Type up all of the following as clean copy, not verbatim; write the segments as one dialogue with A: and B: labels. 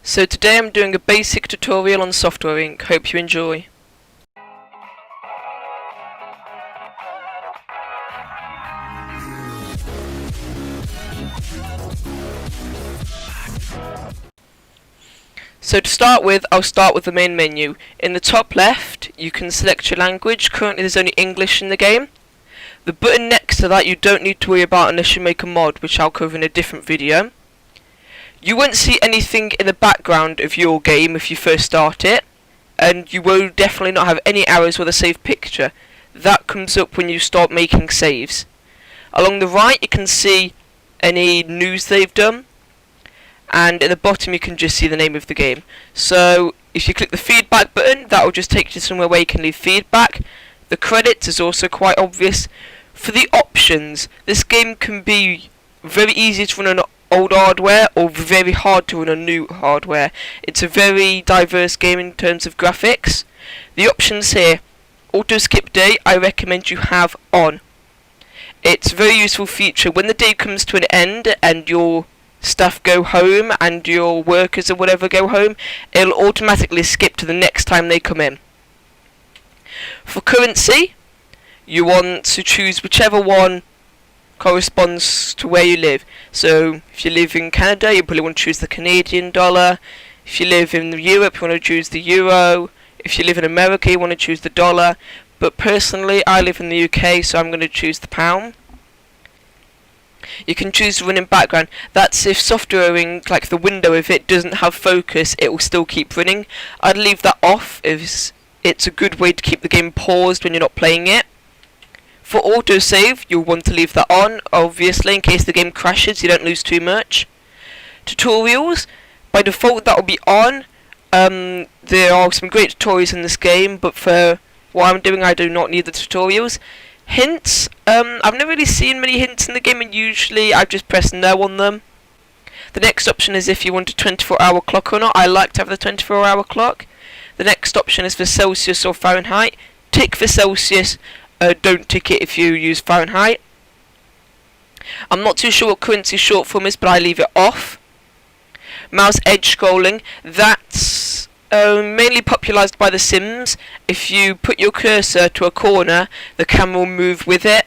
A: So today I'm doing a basic tutorial on Software Inc. Hope you enjoy. So to start with, I'll start with the main menu. In the top left, you can select your language. Currently there's only English in the game. The button next to that you don't need to worry about unless you make a mod, which I'll cover in a different video. You won't see anything in the background of your game if you first start it, and you will definitely not have any errors with a saved picture. That comes up when you start making saves. Along the right you can see any news they've done, and at the bottom you can just see the name of the game. So if you click the feedback button, that will just take you somewhere where you can leave feedback. The credits is also quite obvious. For the options, this game can be very easy to run on old hardware or very hard to run on new hardware. It's a very diverse game in terms of graphics. The options here, auto skip day, I recommend you have on. It's a very useful feature. When the day comes to an end and your staff go home and your workers or whatever go home, it'll automatically skip to the next time they come in. For currency, you want to choose whichever one corresponds to where you live. So if you live in Canada, you probably want to choose the Canadian dollar. If you live in Europe, you want to choose the euro. If you live in America, you want to choose the dollar. But personally, I live in the UK, so I'm going to choose the pound. You can choose running background. That's if Software Inc., like the window, if it doesn't have focus, it will still keep running. I'd leave that off, if it's a good way to keep the game paused when you're not playing it. For autosave, you'll want to leave that on, obviously, in case the game crashes, you don't lose too much. Tutorials, by default that will be on. There are some great tutorials in this game, but for what I'm doing I do not need the tutorials. Hints, I've never really seen many hints in the game, and usually I just press no on them. The next option is if you want a 24-hour clock or not. I like to have the 24-hour clock. The next option is for Celsius or Fahrenheit. Tick for Celsius. Don't tick it if you use Fahrenheit. I'm not too sure what currency short form is, but I leave it off. Mouse edge scrolling, that's mainly popularised by The Sims. If you put your cursor to a corner, the camera will move with it.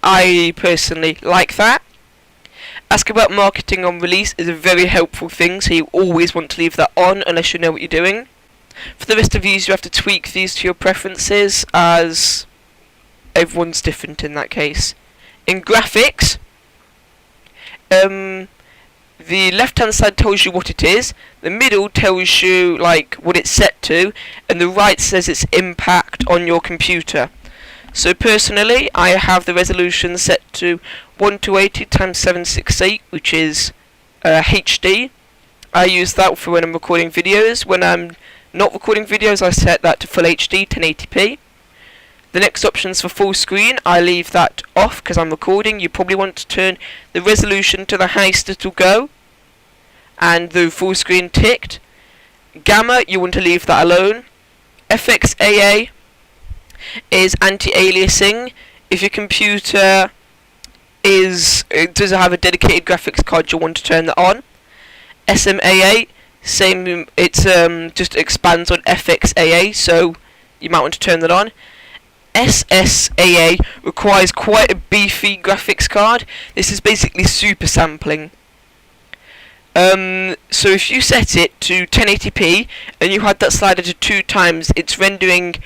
A: I personally like that. Ask about marketing on release is a very helpful thing, so you always want to leave that on unless you know what you're doing. For the rest of these, you have to tweak these to your preferences, as everyone's different in that case. In graphics, the left hand side tells you what it is, the middle tells you like what it's set to, and the right says its impact on your computer. So personally, I have the resolution set to 1280 x 768, which is HD. I use that for when I'm recording videos. When I'm not recording videos, I set that to full HD 1080p. The next options for full screen, I leave that off because I'm recording. You probably want to turn the resolution to the highest it'll go, and the full screen ticked. Gamma, you want to leave that alone. FXAA is anti-aliasing. If your computer does have a dedicated graphics card, you'll want to turn that on. SMAA, same, it's just expands on FXAA, so you might want to turn that on. SSAA requires quite a beefy graphics card. This is basically super sampling. So if you set it to 1080p and you had that slider to 2 times, it's rendering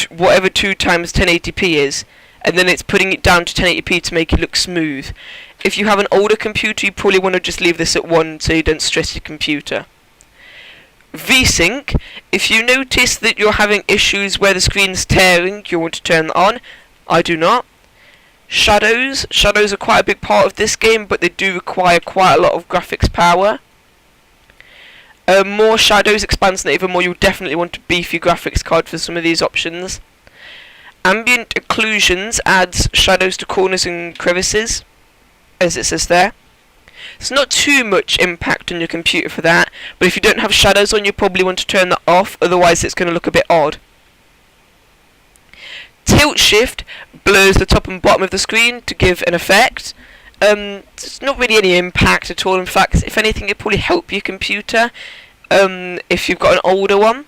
A: whatever 2 times 1080p is, and then it's putting it down to 1080p to make it look smooth. If you have an older computer, you probably want to just leave this at 1 so you don't stress your computer. VSync, if you notice that you're having issues where the screen's tearing, you want to turn that on. I do not. Shadows are quite a big part of this game, but they do require quite a lot of graphics power. More shadows expands that even more. You'll definitely want a beefy graphics card for some of these options. Ambient occlusions adds shadows to corners and crevices, as it says there. It's not too much impact on your computer for that, but if you don't have shadows on, you probably want to turn that off, otherwise it's going to look a bit odd. Tilt shift blurs the top and bottom of the screen to give an effect. There's not really any impact at all. In fact, if anything, it probably help your computer. if you've got an older one.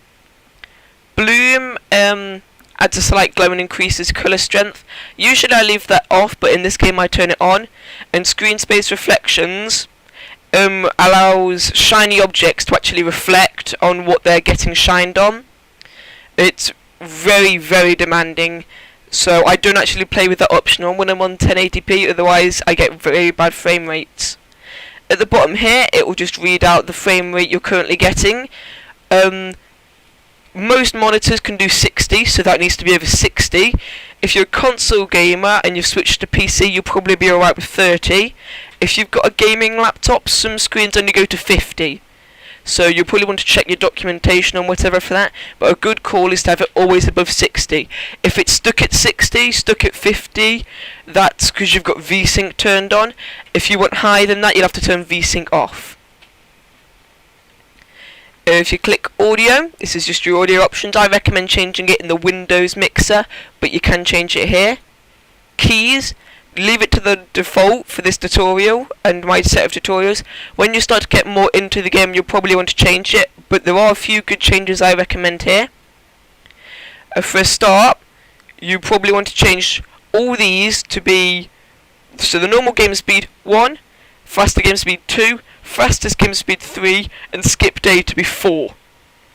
A: Bloom adds a slight glow and increases colour strength. Usually I leave that off, but in this game I turn it on. And screen space reflections allows shiny objects to actually reflect on what they're getting shined on. It's very, very demanding, so I don't actually play with that option on when I'm on 1080p, otherwise I get very bad frame rates. At the bottom here, it will just read out the frame rate you're currently getting. Most monitors can do 60, so that needs to be over 60. If you're a console gamer and you've switched to PC, you'll probably be alright with 30. If you've got a gaming laptop, some screens only go to 50. So you'll probably want to check your documentation and whatever for that, but a good call is to have it always above 60. If it's stuck at 60, stuck at 50, that's because you've got VSync turned on. If you want higher than that, you'll have to turn VSync off. If you click audio, this is just your audio options. I recommend changing it in the Windows mixer, but you can change it here. Keys, leave it to the default for this tutorial and my set of tutorials. When you start to get more into the game, you'll probably want to change it, but there are a few good changes I recommend here. For a start, you probably want to change all these to be, so the normal game speed 1, faster game speed 2, fastest game speed 3, and skip day to be 4.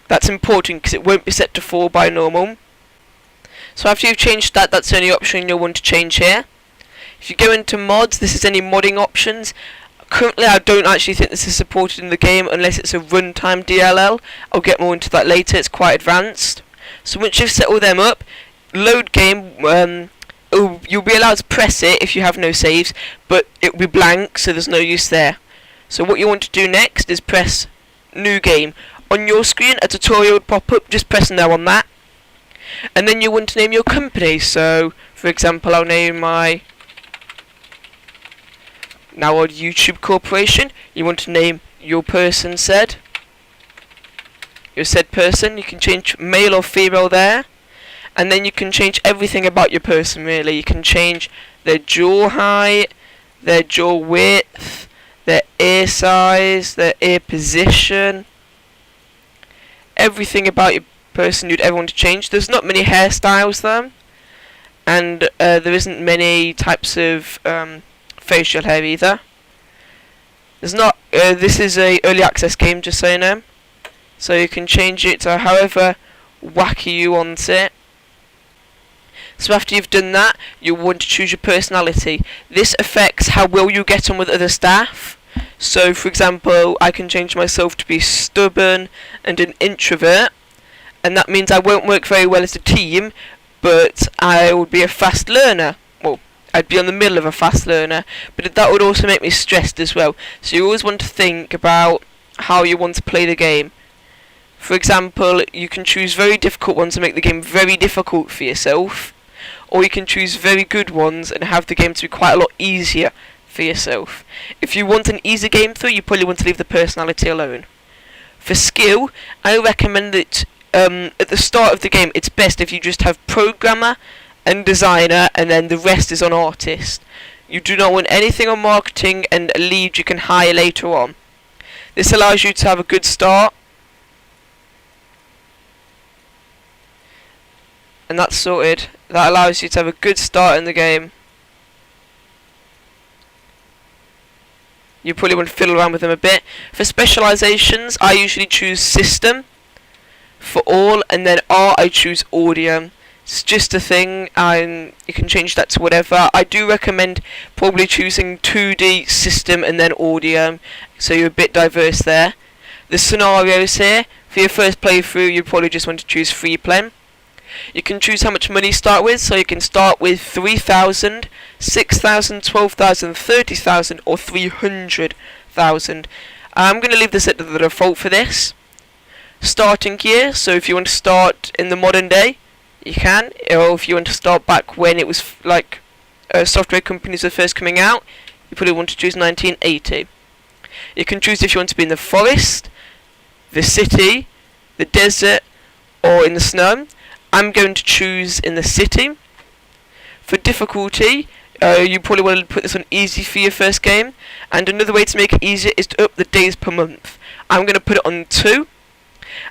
A: That's important because it won't be set to 4 by normal. So after you've changed that, that's the only option you'll want to change here. If you go into mods, this is any modding options. Currently I don't actually think this is supported in the game unless it's a runtime DLL. I'll get more into that later, it's quite advanced. So once you've set all them up, load game, you'll be allowed to press it if you have no saves, but it will be blank, so there's no use there. So what you want to do next is press new game. On your screen a tutorial would pop up, just press no on that. And then you want to name your company, so for example I'll name my Narod YouTube Corporation. You want to name your person said. Your said person, you can change male or female there. And then you can change everything about your person really. You can change their jaw height, their jaw width, their ear size, their ear position. Everything about your person you'd ever want to change. There's not many hairstyles though. And there isn't many types of facial hair either. There's not. This is a early access game, just so you know. So you can change it to however wacky you want it. So after you've done that, you want to choose your personality. This affects how well you get on with other staff. So for example, I can change myself to be stubborn and an introvert, and that means I won't work very well as a team, but I would be a fast learner. Well, I'd be on the middle of a fast learner, but that would also make me stressed as well. So you always want to think about how you want to play the game. For example, you can choose very difficult ones and make the game very difficult for yourself, or you can choose very good ones and have the game to be quite a lot easier for yourself. If you want an easy game through, you probably want to leave the personality alone. For skill, I recommend that at the start of the game it's best if you just have programmer and designer and then the rest is on artist. You do not want anything on marketing and a lead you can hire later on. This allows you to have a good start. And that's sorted. That allows you to have a good start in the game. You probably want to fiddle around with them a bit. For specializations, I usually choose system for all, and then R I choose audio. It's just a thing, and you can change that to whatever. I do recommend probably choosing 2D, system, and then audio, so you're a bit diverse there. The scenarios here, for your first playthrough, you probably just want to choose free play. You can choose how much money you start with, so you can start with 3,000, 6,000, 12,000, 30,000, or 300,000. I'm going to leave this at the default for this. Starting year, so if you want to start in the modern day, you can, or if you want to start back when it was like software companies were first coming out, you probably want to choose 1980. You can choose if you want to be in the forest, the city, the desert, or in the snow. I'm going to choose in the city. For difficulty, you probably want to put this on easy for your first game, and another way to make it easier is to up the days per month. I'm going to put it on 2,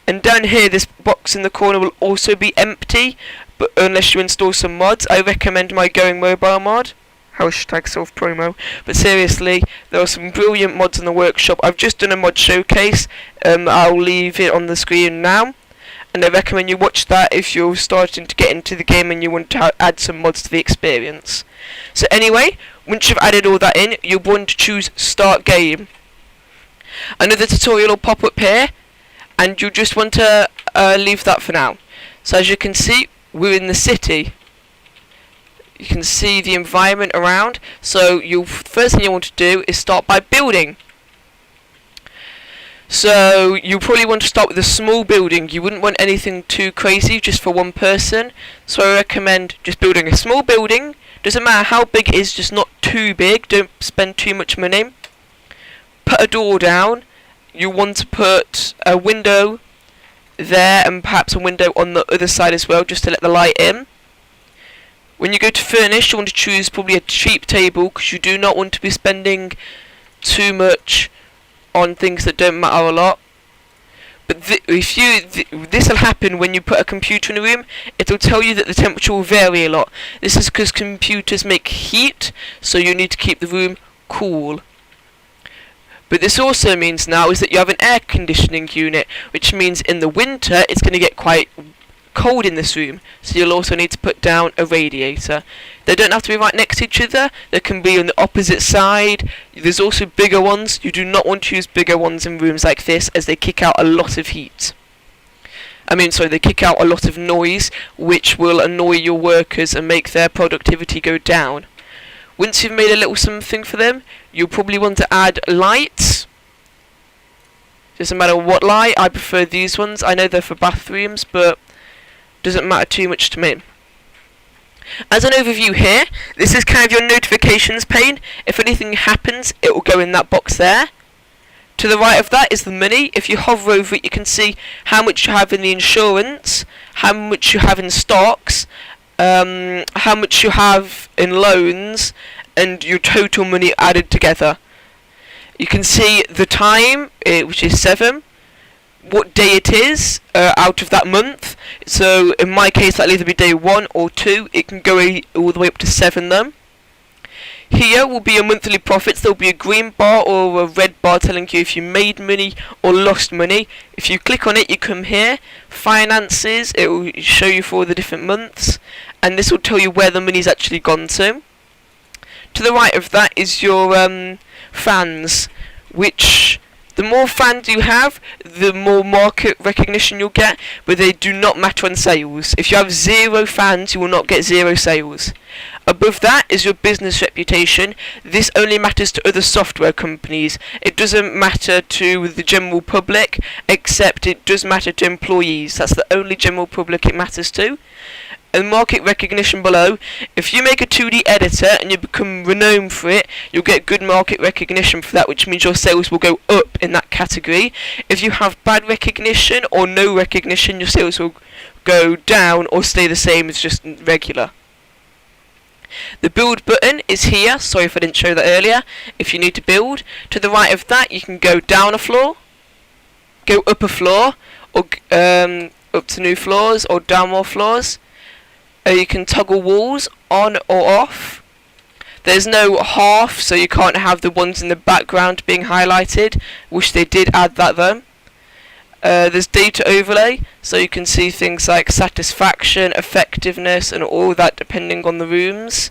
A: And down here, this box in the corner will also be empty, but unless you install some mods. I recommend my Going Mobile mod. Hashtag self-promo. But seriously, there are some brilliant mods in the workshop. I've just done a mod showcase. I'll leave it on the screen now. And I recommend you watch that if you're starting to get into the game and you want to add some mods to the experience. So anyway, once you've added all that in, you'll want to choose Start Game. Another tutorial will pop up here, and you'll just want to leave that for now. So as you can see, we're in the city. You can see the environment around. So first thing you want to do is start by building. So you probably want to start with a small building. You wouldn't want anything too crazy just for one person. So I recommend just building a small building. Doesn't matter how big it is, just not too big. Don't spend too much money. Put a door down. You want to put a window there and perhaps a window on the other side as well, just to let the light in. When you go to furnish, you want to choose probably a cheap table, because you do not want to be spending too much on things that don't matter a lot. But this will happen when you put a computer in a room. It'll tell you that the temperature will vary a lot. This is because computers make heat, so you need to keep the room cool. But this also means now is that you have an air conditioning unit, which means in the winter it's going to get quite cold in this room, so you'll also need to put down a radiator. They don't have to be right next to each other. They can be on the opposite side. There's also bigger ones. You do not want to use bigger ones in rooms like this, as they kick out a lot of heat. They kick out a lot of noise, which will annoy your workers and make their productivity go down. Once you've made a little something for them, you'll probably want to add lights. Doesn't matter what light. I prefer these ones. I know they're for bathrooms, but doesn't matter too much to me. As an overview here, this is kind of your notifications pane. If anything happens, it will go in that box there. To the right of that is the money. If you hover over it, you can see how much you have in the insurance, how much you have in stocks, how much you have in loans, and your total money added together. You can see the time, which is 7, what day it is out of that month. So in my case, that'll either be day 1 or 2. It can go all the way up to 7 though. Here will be your monthly profits. There'll be a green bar or a red bar telling you if you made money or lost money. If you click on it, you come here, finances. It will show you for the different months, and this will tell you where the money's actually gone to. To the right of that is your fans, which the more fans you have, the more market recognition you'll get, but they do not matter on sales. If you have 0 fans, you will not get 0 sales. Above that is your business reputation. This only matters to other software companies. It doesn't matter to the general public, except it does matter to employees. That's the only general public it matters to. And market recognition below, if you make a 2D editor and you become renowned for it, you'll get good market recognition for that, which means your sales will go up in that category. If you have bad recognition or no recognition, your sales will go down or stay the same as just regular. The build button is here. Sorry if I didn't show that earlier. If you need to build, to the right of that you can go down a floor, go up a floor, or up to new floors, or down more floors. You can toggle walls on or off. There's no half, so you can't have the ones in the background being highlighted. Wish they did add that though. There's data overlay, so you can see things like satisfaction, effectiveness, and all that depending on the rooms.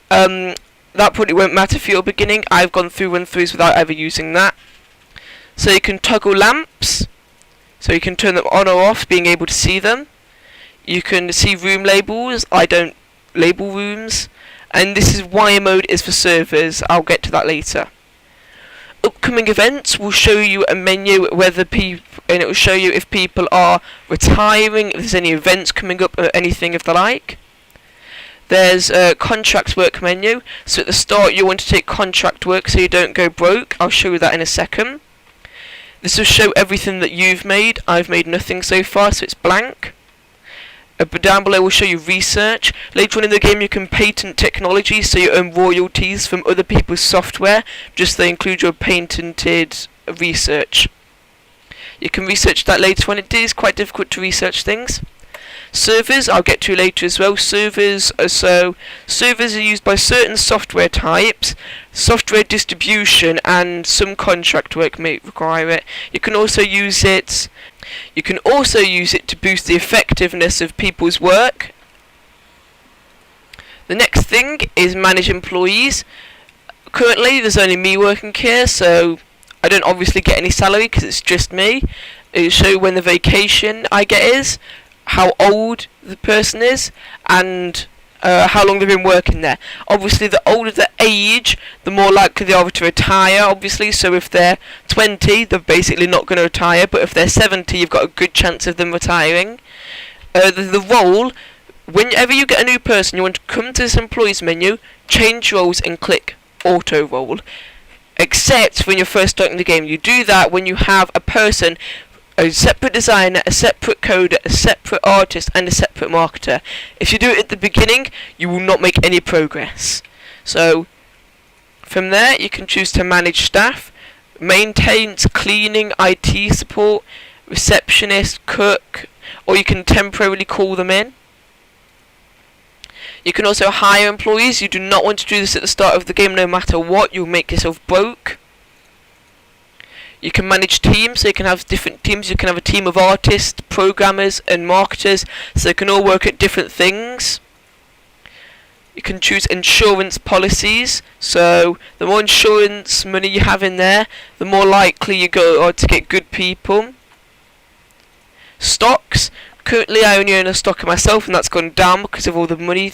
A: That probably won't matter for your beginning. I've gone through run-throughs without ever using that. So you can toggle lamps, so you can turn them on or off, being able to see them. You can see room labels. I don't label rooms. And this is why mode is for servers. I'll get to that later. Upcoming events will show you a menu and it will show you if people are retiring, if there's any events coming up, or anything of the like. There's a contract work menu. So at the start you want to take contract work so you don't go broke. I'll show you that in a second. This will show everything that you've made. I've made nothing so far, so it's blank. But down below will show you research. Later on in the game you can patent technology, so you earn royalties from other people's software, just they include your patented research. You can research that later on. It is quite difficult to research things. Servers, I'll get to later as well. Servers are used by certain software types. Software distribution and some contract work may require it. You can also use it to boost the effectiveness of people's work. The next thing is manage employees. Currently there's only me working here, so I don't obviously get any salary because it's just me. It'll show when the vacation I get is, how old the person is, and how long they've been working there. Obviously, the older the age, the more likely they are to retire, obviously. So if they're 20, they're basically not going to retire, but if they're 70, you've got a good chance of them retiring. The role, whenever you get a new person, you want to come to this employees menu, change roles, and click auto role. Except when you're first starting the game. You do that when you have a person, a separate designer, a separate coder, a separate artist, and a separate marketer. If you do it at the beginning, you will not make any progress. So, from there, you can choose to manage staff, maintenance, cleaning, IT support, receptionist, cook, or you can temporarily call them in. You can also hire employees. You do not want to do this at the start of the game, no matter what. You'll make yourself broke. You can manage teams, so you can have different teams. You can have a team of artists, programmers, and marketers, so they can all work at different things. You can choose insurance policies, so the more insurance money you have in there, the more likely you are to get good people. Stocks. Currently I only own a stock of myself, and that's gone down because of all the money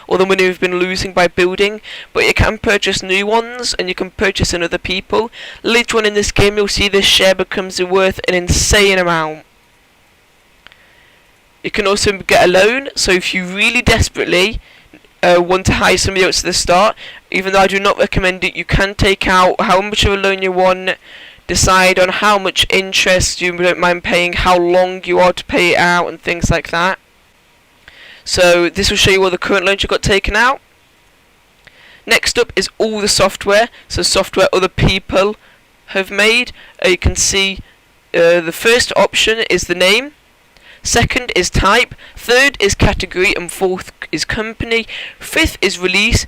A: all the money we've been losing by building, but you can purchase new ones and you can purchase in other people. Later on in this game you'll see this share becomes worth an insane amount. You can also get a loan, so if you really desperately want to hire somebody else at the start, even though I do not recommend it, you can take out how much of a loan you want, decide on how much interest you don't mind paying, how long you are to pay it out, and things like that. So this will show you all the current loans you got taken out. Next up is all the software, so software other people have made. You can see the first option is the name, second is type, third is category, and fourth is company, fifth is release,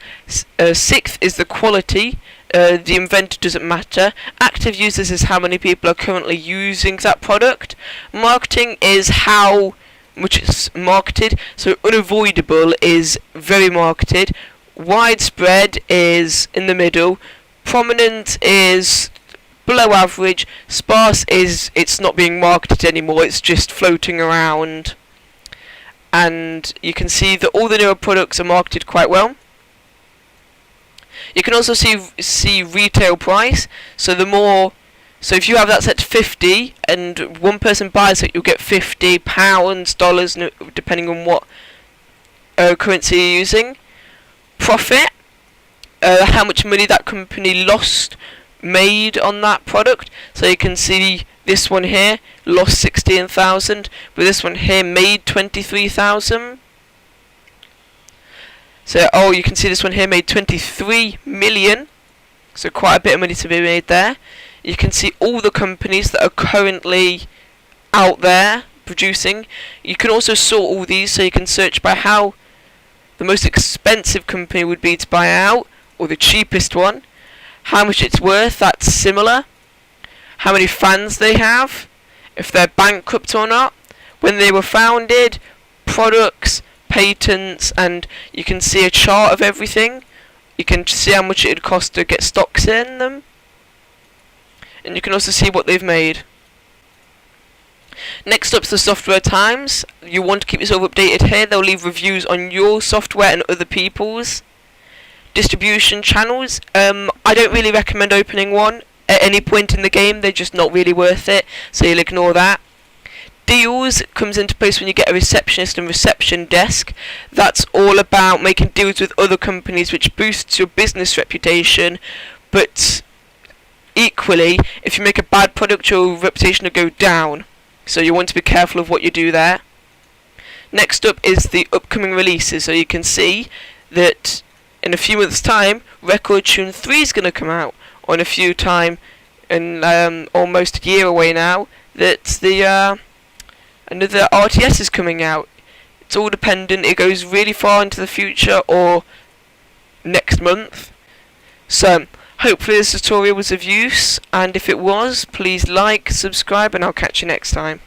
A: sixth is the quality. The inventor doesn't matter. Active users is how many people are currently using that product. Marketing is how much it's marketed, so unavoidable is very marketed, widespread is in the middle, prominent is below average, sparse is it's not being marketed anymore, it's just floating around. And you can see that all the newer products are marketed quite well. You can also see retail price, so if you have that set to 50 and one person buys it, you'll get £50, dollars, depending on what currency you're using. Profit, how much money that company made on that product. So you can see this one here lost 16,000, but this one here made 23,000. So you can see this one here made 23 million. So quite a bit of money to be made there. You can see all the companies that are currently out there producing. You can also sort all these, so you can search by how the most expensive company would be to buy out, or the cheapest one, how much it's worth, that's similar, how many fans they have, if they're bankrupt or not, when they were founded, products, patents, and you can see a chart of everything. You can see how much it would cost to get stocks in them. And you can also see what they've made. Next up is the software times. You want to keep yourself updated here. They'll leave reviews on your software and other people's. Distribution channels. I don't really recommend opening one at any point in the game. They're just not really worth it, so you'll ignore that. Deals comes into place when you get a receptionist and reception desk. That's all about making deals with other companies, which boosts your business reputation, but equally, if you make a bad product, your reputation will go down. So you want to be careful of what you do there. Next up is the upcoming releases. So you can see that in a few months' time, Record Tune 3 is going to come out. Or in a few time, and almost a year away now, that the another RTS is coming out. It's all dependent. It goes really far into the future or next month. So hopefully this tutorial was of use, and if it was, please like, subscribe, and I'll catch you next time.